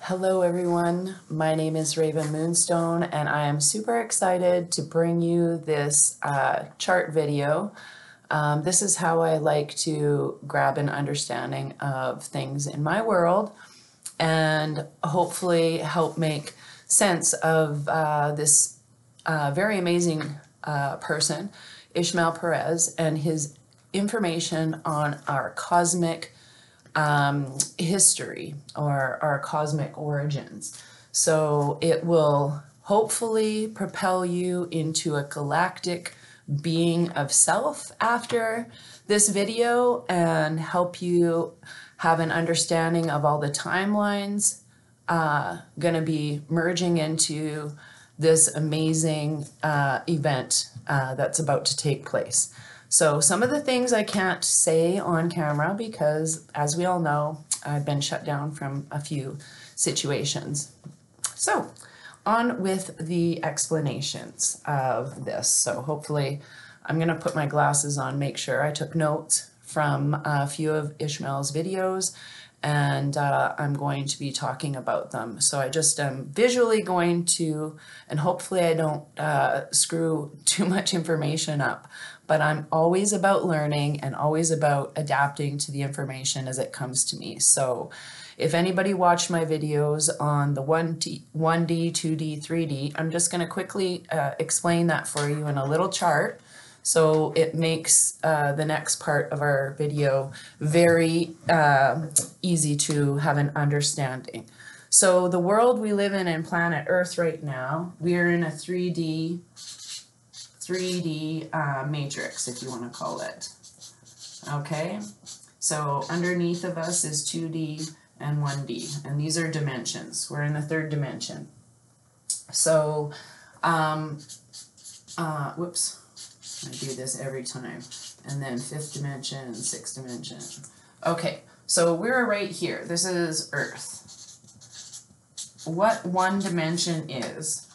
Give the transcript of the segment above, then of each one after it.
Hello everyone, my name is Raven Moonstone and I am super excited to bring you this chart video. This is how I like to grab an understanding of things in my world and hopefully help make sense of this very amazing person, Ismael Perez, and his information on our cosmic history or our cosmic origins. So it will hopefully propel you into a galactic being of self after this video and help you have an understanding of all the timelines going to be merging into this amazing event that's about to take place. So some of the things I can't say on camera because, as we all know, I've been shut down from a few situations. So on with the explanations of this. So hopefully I'm going to put my glasses on, make sure I took notes from a few of Ishmael's videos, and I'm going to be talking about them. So I just am visually going to, and hopefully I don't screw too much information up, but I'm always about learning and always about adapting to the information as it comes to me. So if anybody watched my videos on the 1D, 2D, 3D, I'm just going to quickly explain that for you in a little chart. So it makes the next part of our video very easy to have an understanding. So the world we live in planet Earth right now, we are in a 3D matrix, if you want to call it. Okay, so underneath of us is 2D and 1D, and these are dimensions. We're in the third dimension. So, whoops. I do this every time. And then fifth dimension, sixth dimension. Okay, so we're right here. This is Earth. What one dimension is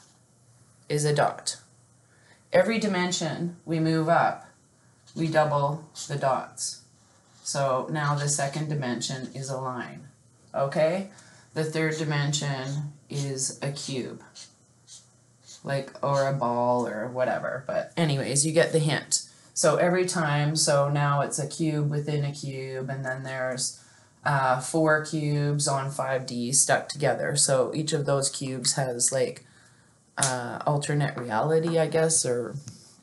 a dot. Every dimension we move up, we double the dots. So now the second dimension is a line. Okay? The third dimension is a cube. Or a ball or whatever, but anyways, you get the hint. So every time, so now it's a cube within a cube, and then there's 4 cubes on 5D stuck together. So each of those cubes has alternate reality, I guess, or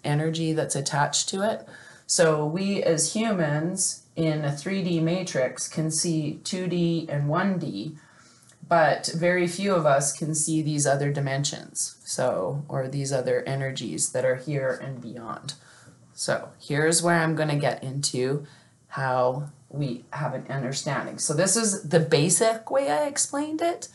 energy that's attached to it. So we as humans in a 3D matrix can see 2D and 1D, but very few of us can see these other dimensions, or these other energies that are here and beyond. So here's where I'm going to get into how we have an understanding. So this is the basic way I explained it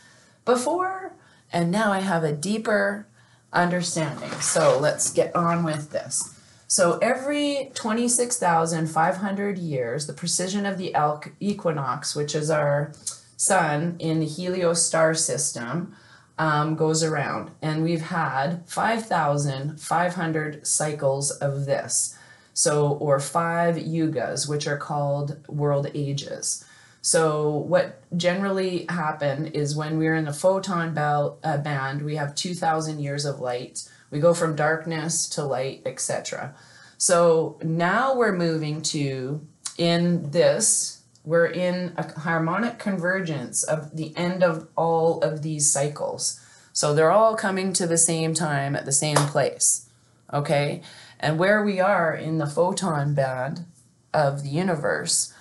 before, and now I have a deeper understanding. So let's get on with this. So every 26,500 years, the precession of the equinox, which is our sun in the Helios star system, goes around, and we've had 5,500 cycles of this, or 5 yugas, which are called world ages. So what generally happen is when we're in the photon band, we have 2,000 years of light. We go from darkness to light, etc. So now we're moving to, we're in a harmonic convergence of the end of all of these cycles. So they're all coming to the same time at the same place, okay? And where we are in the photon band of the universe,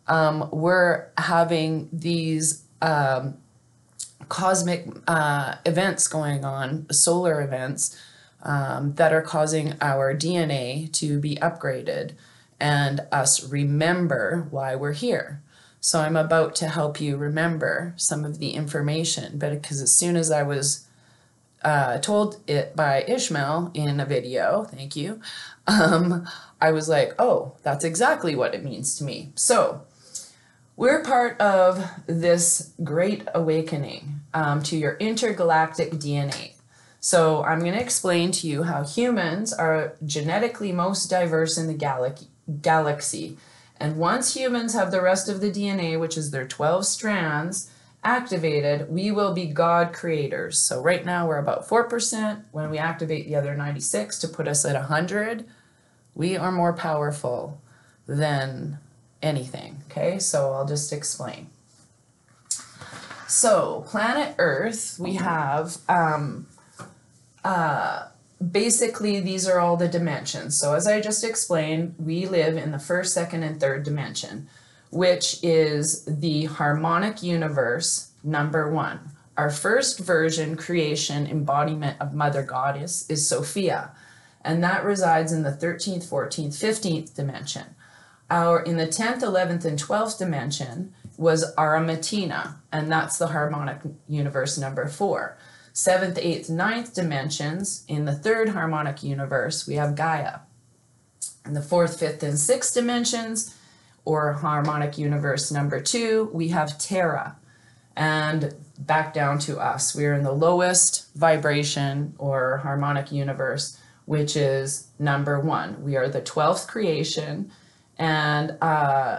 we're having these cosmic events going on, solar events, that are causing our DNA to be upgraded and us remember why we're here. So I'm about to help you remember some of the information, but because as soon as I was told it by Ismael in a video, thank you, I was like, oh, that's exactly what it means to me. So we're part of this great awakening to your intergalactic DNA. So I'm going to explain to you how humans are genetically most diverse in the galaxy. And once humans have the rest of the DNA, which is their 12 strands, activated, we will be God creators. So right now we're about 4%. When we activate the other 96 to put us at 100, we are more powerful than anything. Okay, so I'll just explain. So planet Earth, we have basically these are all the dimensions. So as I just explained, we live in the first, second, and third dimension, which is the harmonic universe number 1. Our first version creation embodiment of Mother Goddess is Sophia, and that resides in the 13th, 14th, 15th dimension. In the 10th, 11th, and 12th dimension was Aramatina, and that's the harmonic universe number 4. 7th, 8th, 9th dimensions, in the third harmonic universe, we have Gaia. In the 4th, 5th, and 6th dimensions, or harmonic universe number 2, we have Terra. And back down to us, we're in the lowest vibration or harmonic universe, which is number 1. We are the 12th creation, and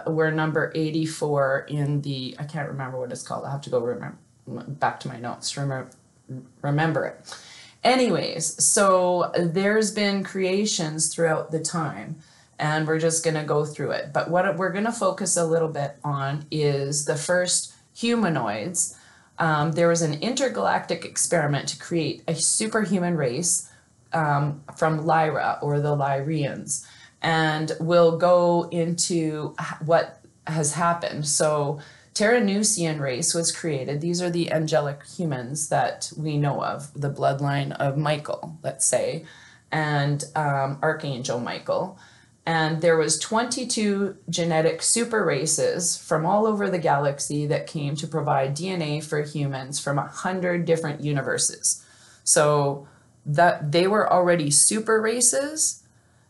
we're number 84 in the, I can't remember what it's called. I'll have to go back to my notes, remember it. Anyways, so there's been creations throughout the time, and we're just going to go through it. But what we're going to focus a little bit on is the first humanoids. There was an intergalactic experiment to create a superhuman race from Lyra, or the Lyrians. And we'll go into what has happened. So Terranusian race was created. These are the angelic humans that we know of, the bloodline of Michael, let's say, and Archangel Michael. And there was 22 genetic super races from all over the galaxy that came to provide DNA for humans from 100 different universes. So that they were already super races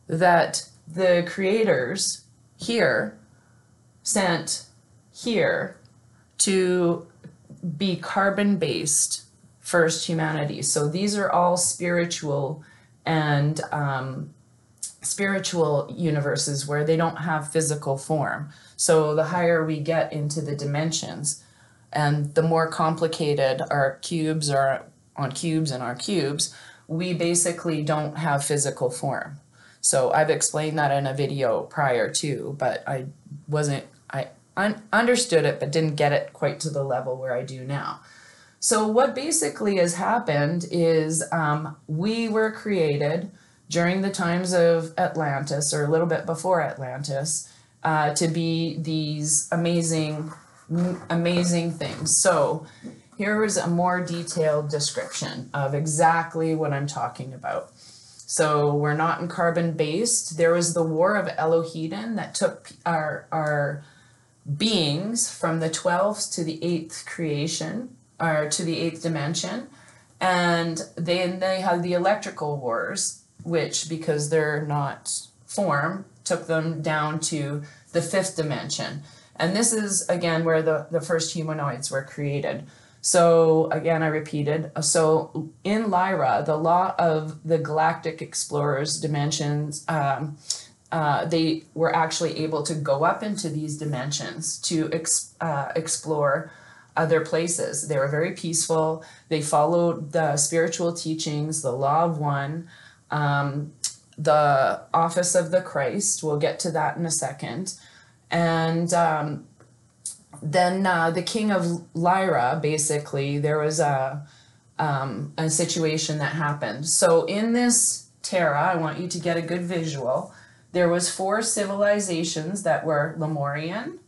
that the creators here sent here to be carbon-based first humanity. So these are all spiritual and spiritual universes where they don't have physical form. So the higher we get into the dimensions and the more complicated our cubes are on cubes and our cubes, we basically don't have physical form. So I've explained that in a video prior to, but I understood it, but didn't get it quite to the level where I do now. So what basically has happened is we were created during the times of Atlantis, or a little bit before Atlantis, to be these amazing things. So here is a more detailed description of exactly what I'm talking about. So we're not in carbon-based. There was the War of Elohedon that took our beings from the 12th to the 8th creation, or to the 8th dimension. And then they had the electrical wars, which, because they're not form, took them down to the 5th dimension. And this is, again, where the first humanoids were created. So again, I repeated, so in Lyra, the law of the galactic explorers dimensions, they were actually able to go up into these dimensions to explore other places. They were very peaceful. They followed the spiritual teachings, the law of one, the office of the Christ. We'll get to that in a second. And then the king of Lyra, basically, there was a situation that happened. So in this Terra, I want you to get a good visual. There was 4 civilizations that were Lemurian.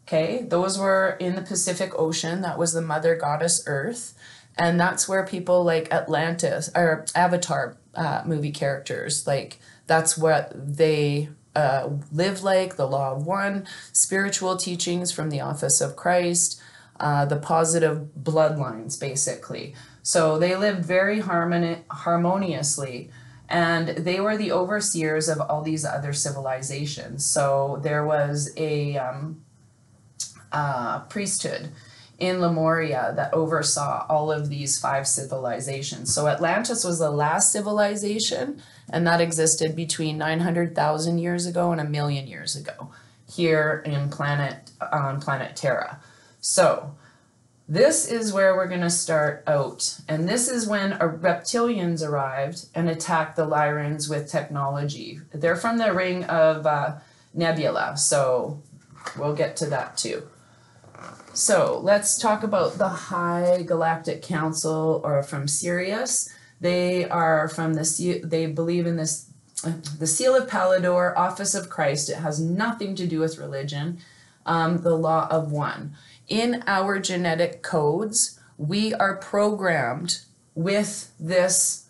Okay, those were in the Pacific Ocean. That was the mother goddess Earth. And that's where people like Atlantis, or Avatar movie characters, like that's what they live like, the law of one, spiritual teachings from the office of Christ, the positive bloodlines, basically. So they lived very harmoniously, and they were the overseers of all these other civilizations. So there was a priesthood in Lemuria that oversaw all of these 5 civilizations. So Atlantis was the last civilization, and that existed between 900,000 years ago and 1 million years ago here in on planet Terra. So This is where we're going to start out. And this is when reptilians arrived and attacked the Lyrans with technology. They're from the Ring of Nebula, so we'll get to that too. So let's talk about the High Galactic Council, or from Sirius. They are from they believe in this, the Seal of Pallador, Office of Christ. It has nothing to do with religion. The Law of One. In our genetic codes, we are programmed with this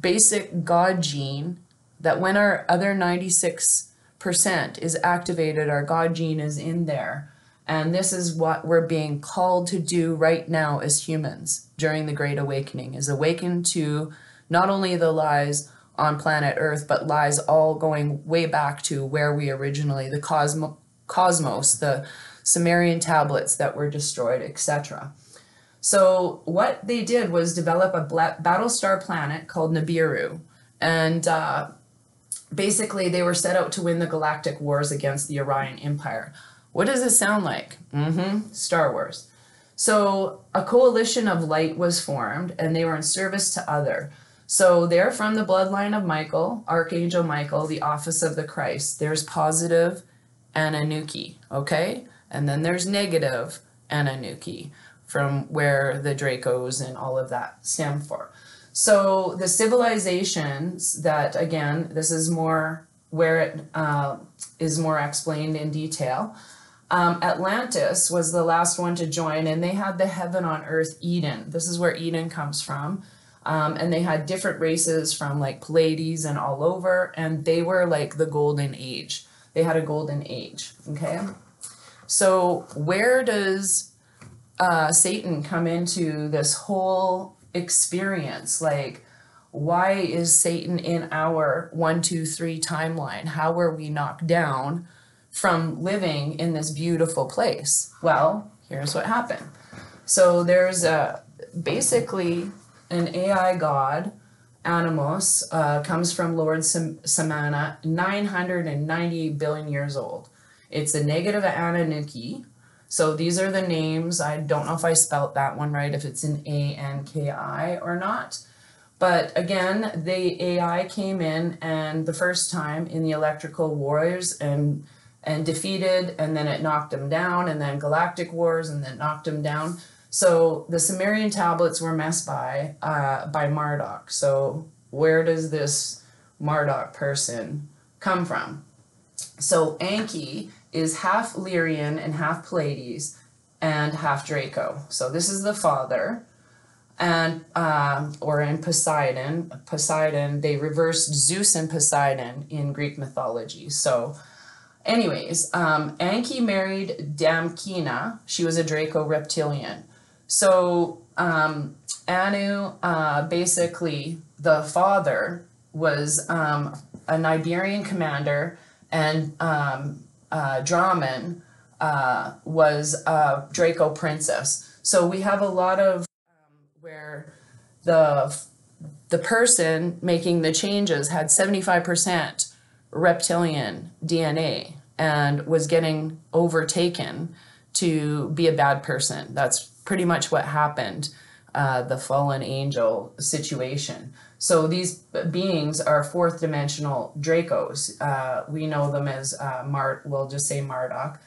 basic God gene that when our other 96% is activated, our God gene is in there. And this is what we're being called to do right now as humans during the Great Awakening, is awaken to not only the lies on planet Earth, but lies all going way back to where we originally, the cosmos, the Sumerian tablets that were destroyed, etc. So what they did was develop a battlestar planet called Nibiru, and basically they were set out to win the galactic wars against the Orion Empire. What does it sound like? Star Wars. So a coalition of light was formed, and they were in service to other. So they're from the bloodline of Michael, Archangel Michael, the office of the Christ. There's positive Anunnaki, okay? And then there's negative Anunnaki, from where the Dracos and all of that stem from. So the civilizations that, again, this is more where it is more explained in detail. Atlantis was the last one to join, and they had the heaven on earth Eden. This is where Eden comes from. And they had different races from like Pleiades and all over, and they were like the golden age. They had a golden age, okay? So where does Satan come into this whole experience? Like, why is Satan in our 1, 2, 3 timeline? How were we knocked down from living in this beautiful place? Well, here's what happened. So there's basically an AI god, Animos, comes from Lord Samana, 998 billion years old. It's a negative Anunnaki. So these are the names. I don't know if I spelt that one right, if it's an A-N-K-I or not. But again, the AI came in, and the first time in the Electrical Wars and defeated, and then it knocked them down, and then Galactic Wars, and then knocked them down. So the Sumerian tablets were messed by Marduk. So where does this Marduk person come from? So Enki is half Lyrian and half Pleiades and half Draco. So this is the father. And or in Poseidon, they reversed Zeus and Poseidon in Greek mythology. So anyways, Enki married Damkina. She was a Draco reptilian. So Anu, basically the father was a Niberian commander, and Draman was a Draco princess. So we have a lot of where the person making the changes had 75% reptilian DNA and was getting overtaken to be a bad person. That's pretty much what happened, the fallen angel situation. So these beings are fourth dimensional Dracos. We know them as we'll just say Marduk.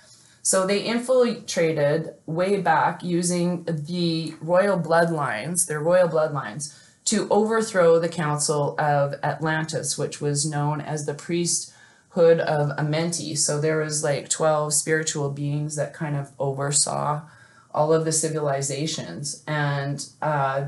So they infiltrated way back using the royal bloodlines, their royal bloodlines, to overthrow the Council of Atlantis, which was known as the priesthood of Amenti. So there was like 12 spiritual beings that kind of oversaw all of the civilizations, and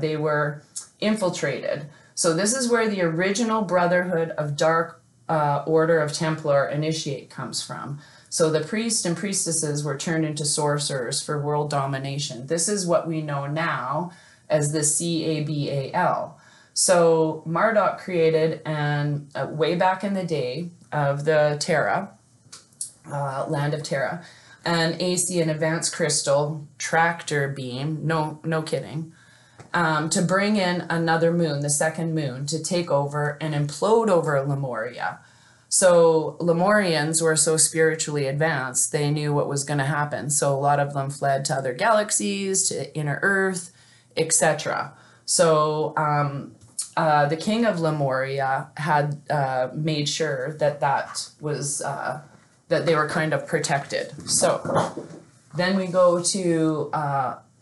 they were infiltrated. So this is where the original Brotherhood of Dark Order of Templar Initiate comes from. So the priests and priestesses were turned into sorcerers for world domination. This is what we know now as the CABAL. So Marduk created, and way back in the day of the Terra, land of Terra, an AC, an advanced crystal tractor beam, no kidding, to bring in another moon, the second moon, to take over and implode over Lemuria. So Lemurians were so spiritually advanced, they knew what was going to happen. So a lot of them fled to other galaxies, to inner Earth, etc. So the king of Lemuria had made sure that that was that they were kind of protected. So then we go to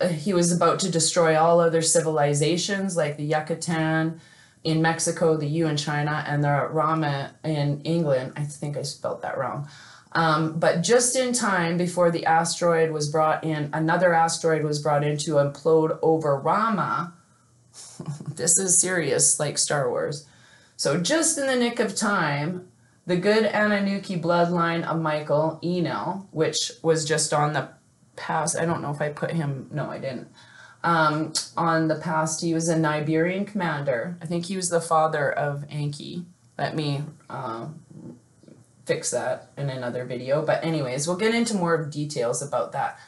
he was about to destroy all other civilizations like the Yucatan in Mexico, the Yu in China, and the Rama in England. I think I spelled that wrong. But just in time before the asteroid was brought in, another asteroid was brought in to implode over Rama. This is serious, like Star Wars. So just in the nick of time, the good Anunnaki bloodline of Michael Enel, which was just on the past, I don't know if I put him, no, I didn't. On the past, he was a Niberian commander. I think he was the father of Anki. Let me fix that in another video. But anyways, we'll get into more details about that.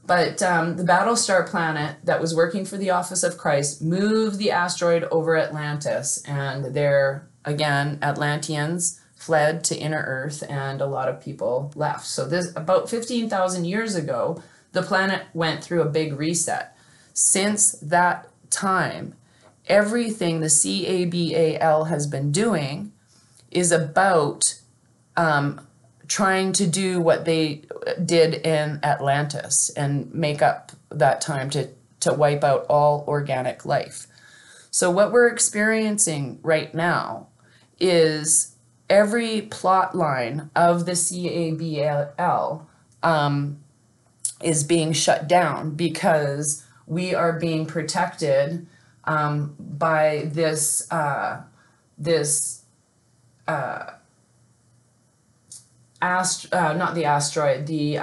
But the Battlestar planet that was working for the Office of Christ moved the asteroid over Atlantis. And there, again, Atlanteans fled to inner Earth and a lot of people left. So this about 15,000 years ago, the planet went through a big reset. Since that time, everything the CABAL has been doing is about trying to do what they did in Atlantis and make up that time to wipe out all organic life. So what we're experiencing right now is every plot line of the CABAL is being shut down because we are being protected by this not the asteroid, the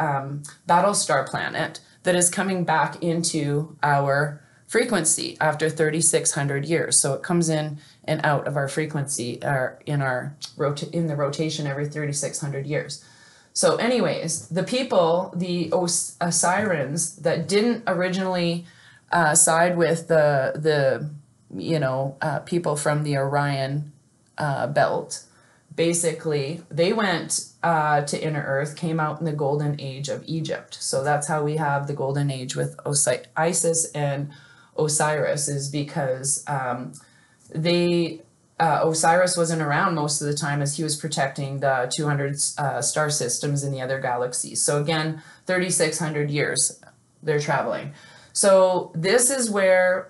Battlestar planet that is coming back into our frequency after 3,600 years. So it comes in and out of our frequency in the rotation every 3,600 years. So anyways, the people, the Osirians that didn't originally side with the people from the Orion belt, basically they went to inner Earth, came out in the golden age of Egypt. So that's how we have the golden age with Isis and Osiris, is because Osiris wasn't around most of the time as he was protecting the 200 star systems in the other galaxies. So again, 3,600 years they're traveling. So this is where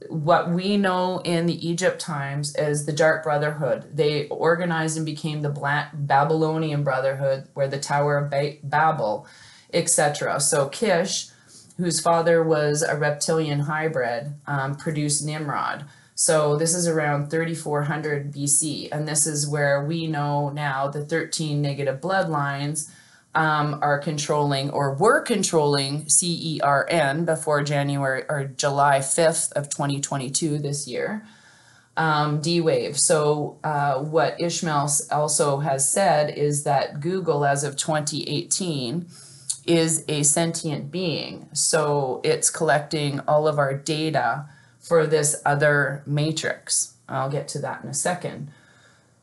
what we know in the Egypt times as the Dark Brotherhood. They organized and became the Babylonian Brotherhood, where the Tower of Babel, etc. So Kish, whose father was a reptilian hybrid, produced Nimrod. So this is around 3,400 BC, and this is where we know now the 13 negative bloodlines are controlling, or were controlling, CERN before January or July 5th of 2022 this year. D-Wave. So what Ismael also has said is that Google, as of 2018, is a sentient being. So it's collecting all of our data for this other matrix. I'll get to that in a second.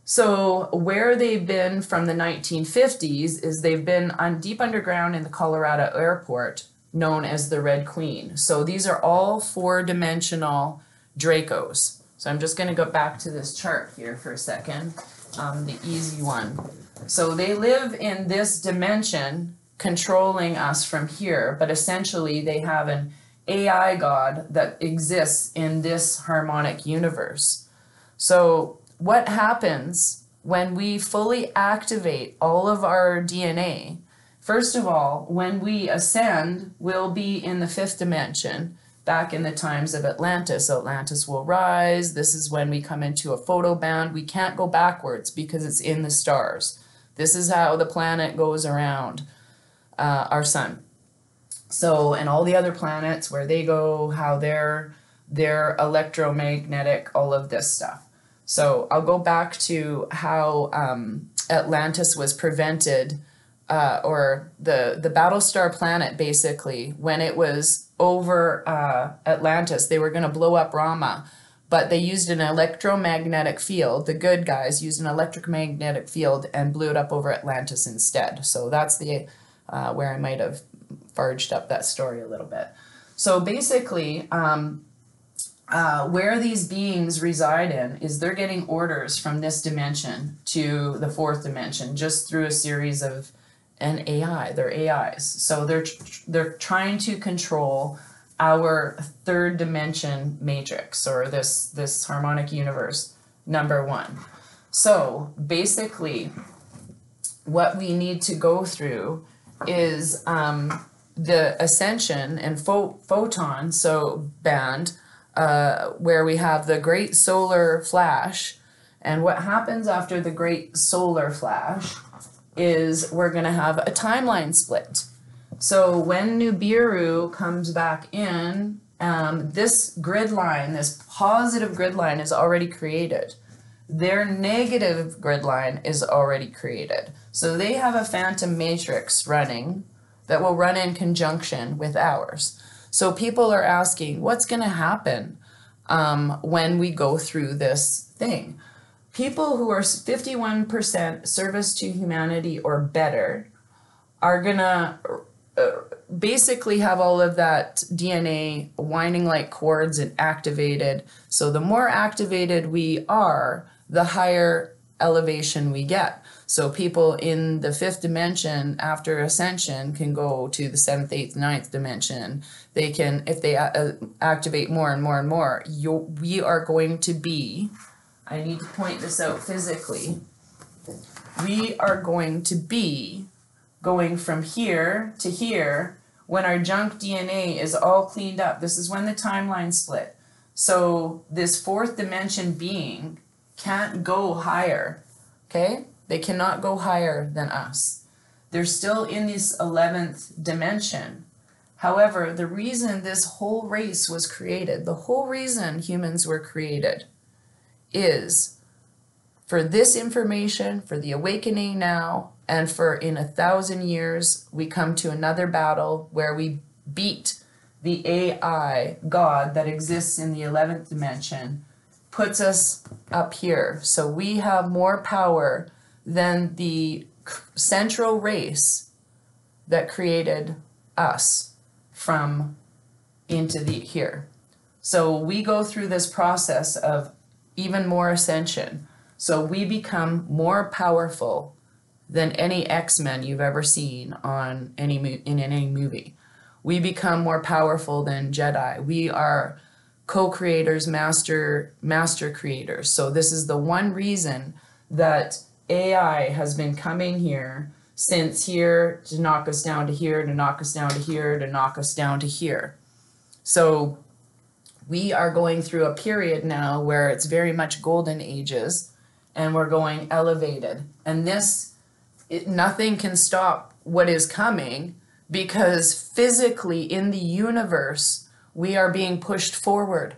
So where they've been from the 1950s is they've been deep underground in the Colorado airport, known as the Red Queen. So these are all four-dimensional Dracos. So I'm just going to go back to this chart here for a second, the easy one. So they live in this dimension, controlling us from here, but essentially they have an AI god that exists in this harmonic universe. So what happens when we fully activate all of our DNA? First of all, when we ascend, we'll be in the fifth dimension, back in the times of Atlantis. Atlantis will rise. This is when we come into a photoband. We can't go backwards because it's in the stars. This is how the planet goes around our sun. So, and all the other planets, where they go, how they're electromagnetic, all of this stuff. So I'll go back to how Atlantis was prevented, or the Battlestar planet, basically, when it was over Atlantis, they were going to blow up Rama. but they used an electromagnetic field. The good guys used an electromagnetic field and blew it up over Atlantis instead. So that's the where I might have farged up that story a little bit. So basically, where these beings reside in is they're getting orders from this dimension to the fourth dimension just through a series of an AI. They're AIs. So they're trying to control our third dimension matrix, or this harmonic universe, number one. So basically, what we need to go through is the ascension and photon band, where we have the great solar flash. And what happens after the great solar flash is we're going to have a timeline split. So when Nibiru comes back in, this grid line, this positive grid line is already created. Their negative grid line is already created. So they have a phantom matrix running that will run in conjunction with ours. So people are asking, what's going to happen when we go through this thing? People who are 51% service to humanity or better are going to basically have all of that DNA winding like cords and activated. So the more activated we are, the higher elevation we get. So people in the fifth dimension after ascension can go to the seventh, eighth, ninth dimension. They can, if they activate more and more and more, we are going to be, I need to point this out physically, we are going to be going from here to here when our junk DNA is all cleaned up. This is when the timeline split. So this fourth dimension being can't go higher, okay? They cannot go higher than us. They're still in this 11th dimension. However, the reason this whole race was created, the whole reason humans were created, is for this information, for the awakening now, and for in 1,000 years, we come to another battle where we beat the AI God that exists in the 11th dimension, puts us up here. So we have more power than the central race that created us from into the here. So we go through this process of even more ascension. So we become more powerful than any X-Men you've ever seen on in any movie. We become more powerful than Jedi. We are co-creators, master creators. So this is the one reason that AI has been coming here since here to knock us down to here, to knock us down to here, to knock us down to here. So we are going through a period now where it's very much golden ages, and we're going elevated. And nothing can stop what is coming, because physically in the universe, we are being pushed forward.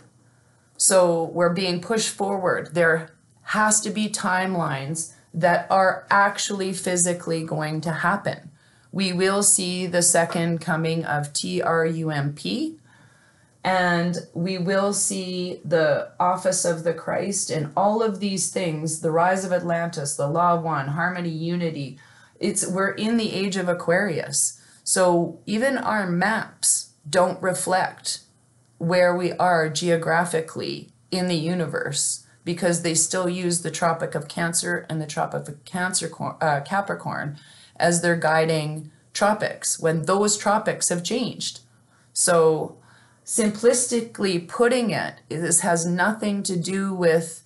So we're being pushed forward. There has to be timelines that are actually physically going to happen. We will see the second coming of Trump, and we will see the office of the Christ and all of these things, the rise of Atlantis, the law of one, harmony, unity. We're in the age of Aquarius. So even our maps don't reflect where we are geographically in the universe, because they still use the Tropic of Cancer and the Tropic of Capricorn as their guiding tropics, when those tropics have changed. So simplistically putting it, this has nothing to do with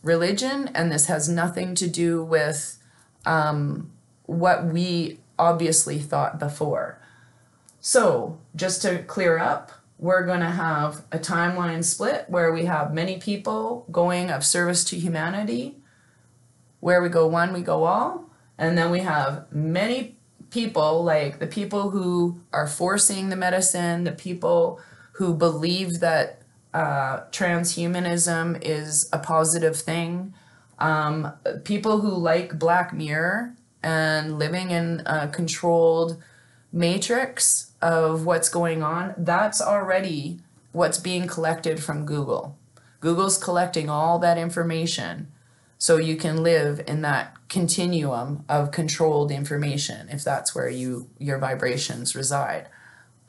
religion, and this has nothing to do with what we obviously thought before. So just to clear up, we're going to have a timeline split where we have many people going of service to humanity. Where we go one, we go all. And then we have many people, like the people who are forcing the medicine, the people who believe that transhumanism is a positive thing, people who like Black Mirror and living in a controlled matrix of what's going on. That's already what's being collected from Google. Google's collecting all that information so you can live in that continuum of controlled information if that's where your vibrations reside.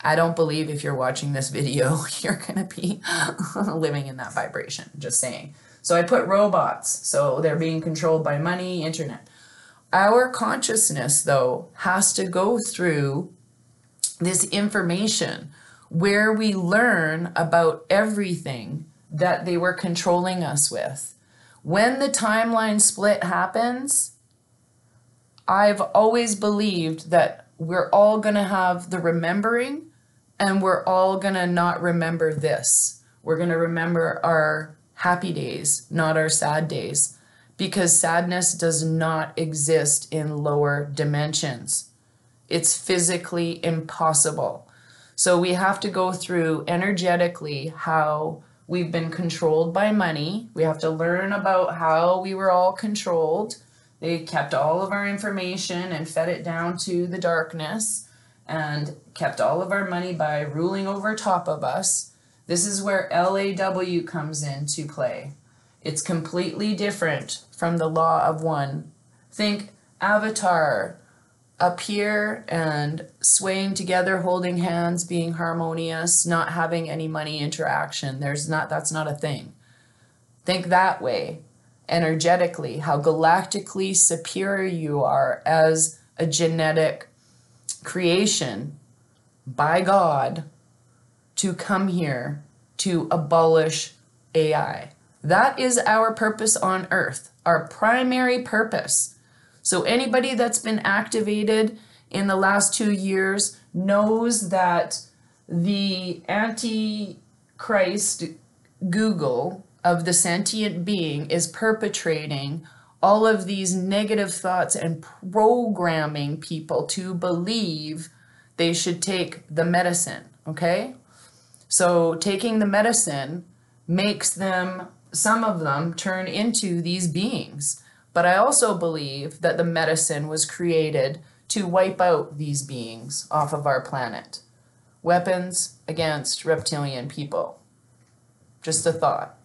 I don't believe if you're watching this video, you're going to be living in that vibration, just saying. So I put robots, so they're being controlled by money, internet. Our consciousness, though, has to go through this information where we learn about everything that they were controlling us with. When the timeline split happens, I've always believed that we're all going to have the remembering, and we're all going to not remember this. We're going to remember our happy days, not our sad days, because sadness does not exist in lower dimensions. It's physically impossible. So we have to go through energetically how we've been controlled by money. We have to learn about how we were all controlled. They kept all of our information and fed it down to the darkness and kept all of our money by ruling over top of us. This is where LAW comes into play. It's completely different from the law of one. Think Avatar, up here and swaying together, holding hands, being harmonious, not having any money interaction. That's not a thing. Think that way, energetically, how galactically superior you are as a genetic creation by God to come here to abolish AI. That is our purpose on Earth, our primary purpose. So anybody that's been activated in the last 2 years knows that the Antichrist Google of the sentient being is perpetrating all of these negative thoughts and programming people to believe they should take the medicine, okay? So taking the medicine makes them, some of them, turn into these beings. But I also believe that the medicine was created to wipe out these beings off of our planet. Weapons against reptilian people. Just a thought.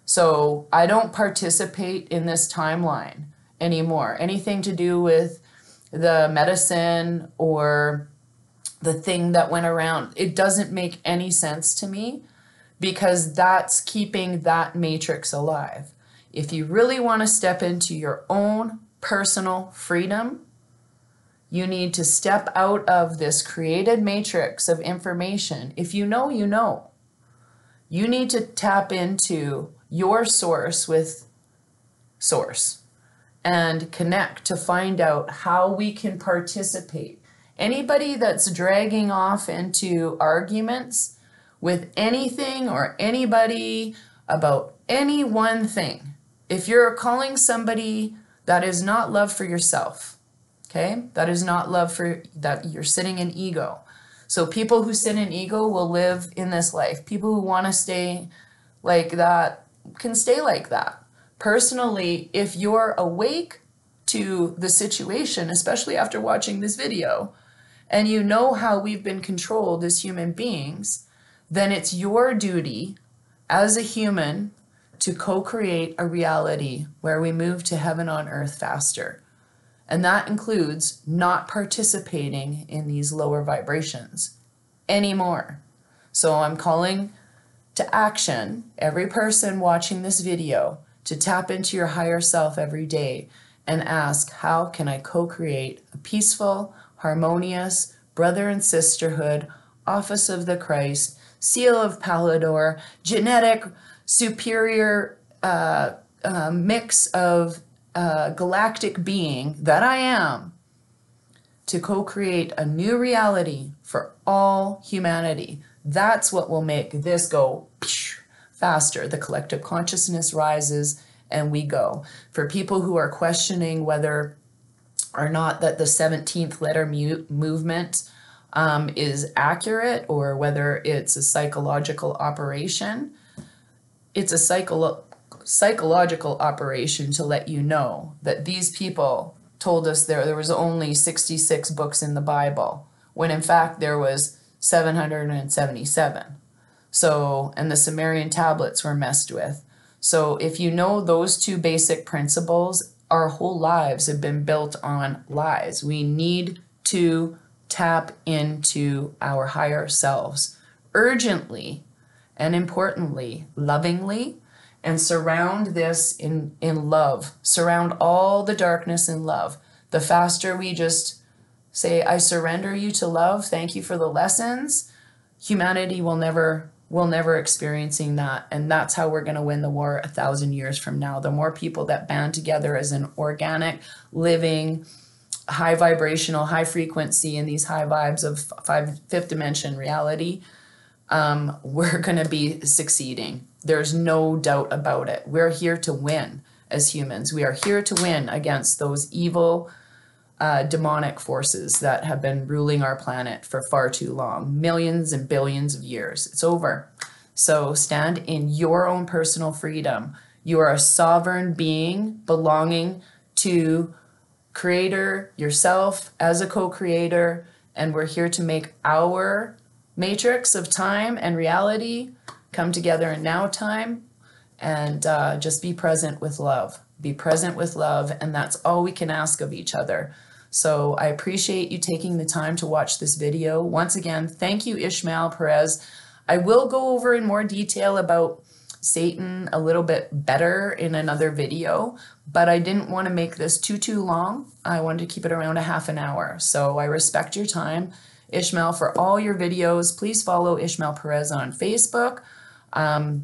So I don't participate in this timeline anymore. Anything to do with the medicine or the thing that went around, it doesn't make any sense to me because that's keeping that matrix alive. If you really want to step into your own personal freedom, you need to step out of this created matrix of information. If you know, you know. You need to tap into your source with source and connect to find out how we can participate. Anybody that's dragging off into arguments with anything or anybody about any one thing, if you're calling somebody, that is not love for yourself, okay? That is not love for, that you're sitting in ego. So people who sit in ego will live in this life. People who want to stay like that can stay like that. Personally, if you're awake to the situation, especially after watching this video, and you know how we've been controlled as human beings, then it's your duty as a human to co-create a reality where we move to heaven on earth faster. And that includes not participating in these lower vibrations anymore. So I'm calling to action every person watching this video to tap into your higher self every day and ask, how can I co-create a peaceful, harmonious brother and sisterhood, office of the Christ, seal of Pallador, genetic superior mix of galactic being that I am, to co-create a new reality for all humanity. That's what will make this go faster. The collective consciousness rises and we go. For people who are questioning whether or not that the 17th letter movement is accurate or whether it's a psychological operation, it's a psychological operation to let you know that these people told us there was only 66 books in the Bible, when in fact there was 777. So, and the Sumerian tablets were messed with. So if you know those two basic principles, our whole lives have been built on lies. We need to tap into our higher selves urgently and importantly, lovingly, and surround this in love. Surround all the darkness in love. The faster we just say, I surrender you to love, thank you for the lessons, humanity will never experiencing that. And that's how we're going to win the war 1,000 years from now. The more people that band together as an organic, living, high vibrational, high frequency, and these high vibes of fifth dimension reality, we're going to be succeeding. There's no doubt about it. We're here to win as humans. We are here to win against those evil, demonic forces that have been ruling our planet for far too long, millions and billions of years. It's over. So stand in your own personal freedom. You are a sovereign being belonging to Creator, yourself as a co-creator, and we're here to make our matrix of time and reality come together in now time, and just be present with love. Be present with love, and that's all we can ask of each other. So I appreciate you taking the time to watch this video. Once again, thank you, Ismael Perez. I will go over in more detail about Satan a little bit better in another video, but I didn't want to make this too long. I wanted to keep it around a half an hour. So I respect your time, Ismael, for all your videos. Please follow Ismael Perez on Facebook.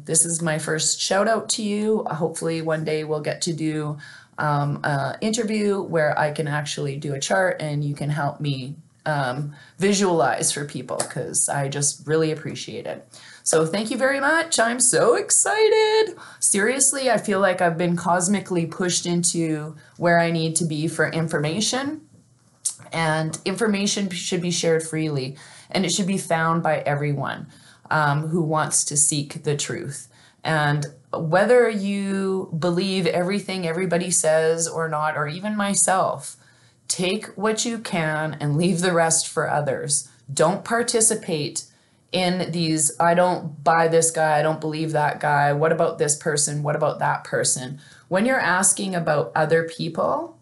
This is my first shout out to you. Hopefully one day we'll get to do an interview where I can actually do a chart and you can help me visualize for people, because I just really appreciate it. So thank you very much. I'm so excited. Seriously, I feel like I've been cosmically pushed into where I need to be for information, and information should be shared freely, and it should be found by everyone who wants to seek the truth. And whether you believe everything everybody says or not, or even myself, take what you can and leave the rest for others. Don't participate in these, I don't buy this guy, I don't believe that guy, what about this person, what about that person? When you're asking about other people,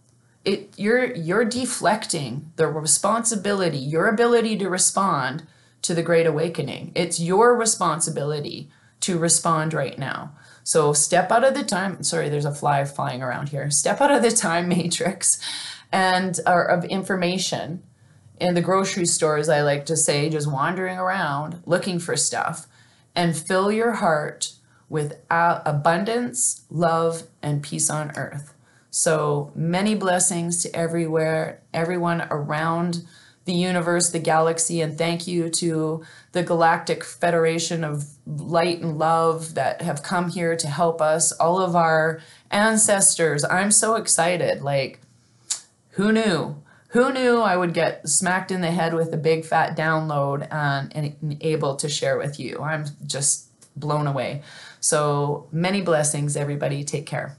you're deflecting the responsibility, your ability to respond to the Great Awakening. It's your responsibility to respond right now. So step out of the time, sorry, there's a fly flying around here. Step out of the time matrix and of information. In the grocery stores, I like to say, just wandering around looking for stuff, and fill your heart with abundance, love, and peace on earth. So many blessings to everyone around the universe, the galaxy, and thank you to the Galactic Federation of Light and Love that have come here to help us, all of our ancestors. I'm so excited. Like, who knew? Who knew I would get smacked in the head with a big fat download and able to share with you? I'm just blown away. So many blessings, everybody. Take care.